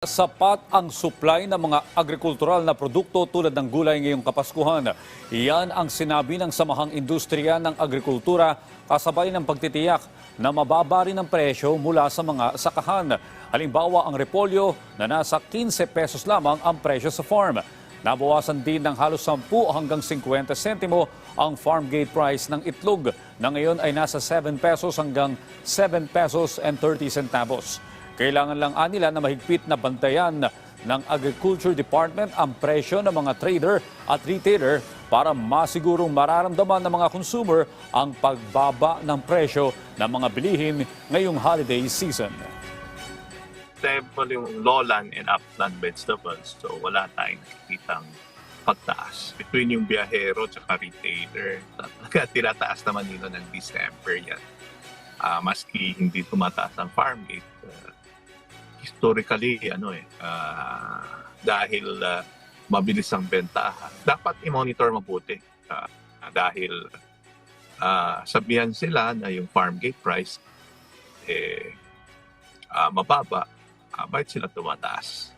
Sapat ang supply ng mga agrikultural na produkto tulad ng gulay ngayong Kapaskuhan. Iyan ang sinabi ng Samahang Industriya ng Agrikultura kasabay ng pagtitiyak na mababa rin ang presyo mula sa mga sakahan. Halimbawa ang repolyo na nasa 15 pesos lamang ang presyo sa farm. Nabawasan din ng halos 10 hanggang 50 sentimo ang farm gate price ng itlog na ngayon ay nasa 7 pesos hanggang 7 pesos and 30 centavos. Kailangan lang nila na mahigpit na bantayan ng Agriculture Department ang presyo ng mga trader at retailer para masigurong mararamdaman ng mga consumer ang pagbaba ng presyo ng mga bilihin ngayong holiday season. Example yung lowland and upland vegetables, so wala tayong nakikitang pagtaas between yung biyahero at retailer. Talaga tinataas naman nila ng December yan. Maski hindi tumataas ang farm gate. Historically, dahil mabilis ang bentahan, dapat i-monitor mabuti. Dahil sabihan sila na yung farm gate price mababa, bakit sila tumataas?